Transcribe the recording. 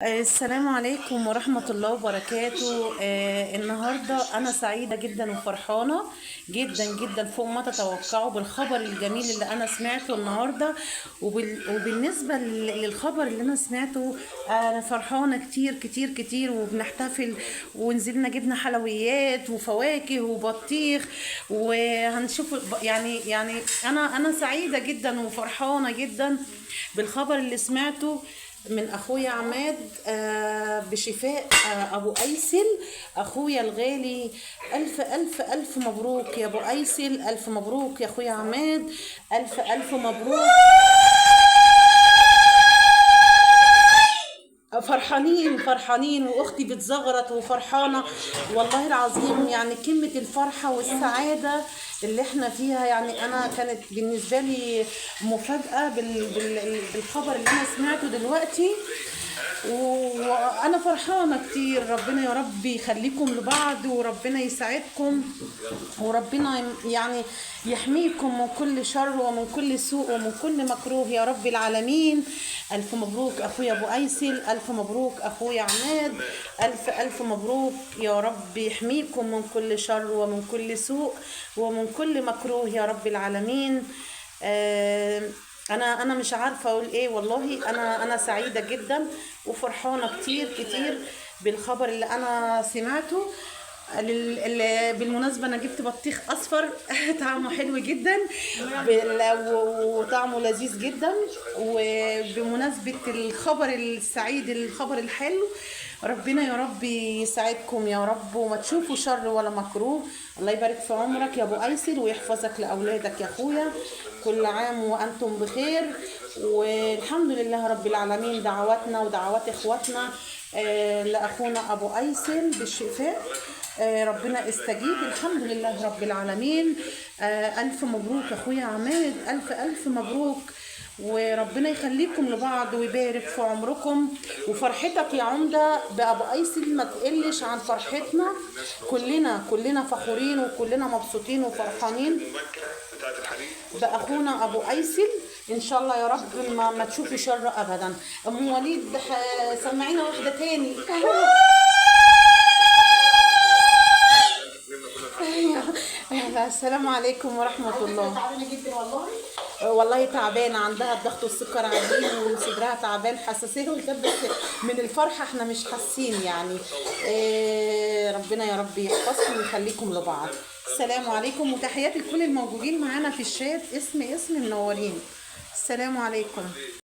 السلام عليكم ورحمة الله وبركاته. النهاردة أنا سعيدة جدا وفرحانة جدا جدا فوق ما تتوقعوا بالخبر الجميل اللي أنا سمعته النهاردة. وبالنسبة للخبر اللي أنا سمعته، أنا فرحانة كتير كتير كتير، وبنحتفل ونزلنا جبنا حلويات وفواكه وبطيخ وهنشوف. يعني أنا سعيدة جدا وفرحانة جدا بالخبر اللي سمعته من اخويا عماد، بشفاء ابو ايسل اخويا الغالي. الف الف الف مبروك يا ابو ايسل، الف مبروك يا اخويا عماد، الف الف مبروك. فرحانين فرحانين، واختي بتزغرط وفرحانه والله العظيم. يعني كلمه الفرحه والسعاده اللي احنا فيها، يعني انا كانت بالنسبه لي مفاجاه بالخبر اللي انا سمعته دلوقتي. وانا فرحانه كتير. ربنا يا رب يخليكم لبعض، وربنا يسعدكم، وربنا يعني يحميكم من كل شر ومن كل سوء ومن كل مكروه يا رب العالمين. الف مبروك اخويا ابو ايسل، الف مبروك اخويا عماد، الف الف مبروك. يا رب يحميكم من كل شر ومن كل سوء ومن كل مكروه يا رب العالمين. انا مش عارفه اقول ايه والله. انا سعيده جدا وفرحانه كتير كتير بالخبر اللي انا سمعته. بالمناسبة أنا جبت بطيخ أصفر طعمه حلو جدا، وطعمه لذيذ جدا. وبمناسبة الخبر السعيد، الخبر الحلو، ربنا يا رب يسعدكم يا رب، وما تشوفوا شر ولا مكروه. الله يبارك في عمرك يا أبو أيسر، ويحفظك لأولادك يا أخويا. كل عام وأنتم بخير، والحمد لله رب العالمين. دعواتنا ودعوات إخواتنا لأخونا أبو أيسر بالشفاء. ربنا استجيب، الحمد لله رب العالمين. ألف مبروك أخويا عماد، ألف ألف مبروك، وربنا يخليكم لبعض ويبارك في عمركم. وفرحتك يا عمدة بأبو أيسر ما تقلش عن فرحتنا. كلنا فخورين وكلنا مبسوطين وفرحانين بأخونا أبو أيسر. إن شاء الله يا رب ما تشوفي شر أبدا. أم وليد سمعينا واحدة تاني. السلام عليكم ورحمة الله. تعبانه جدا والله. والله تعبانة، عندها الضغط والسكر عاليين وصدرها تعبان، حساسية وكده، بس من الفرحة احنا مش حاسين يعني. ربنا يا رب يحفظكم ويخليكم لبعض. السلام عليكم، وتحياتي لكل الموجودين معانا في الشات، اسم منورين. السلام عليكم.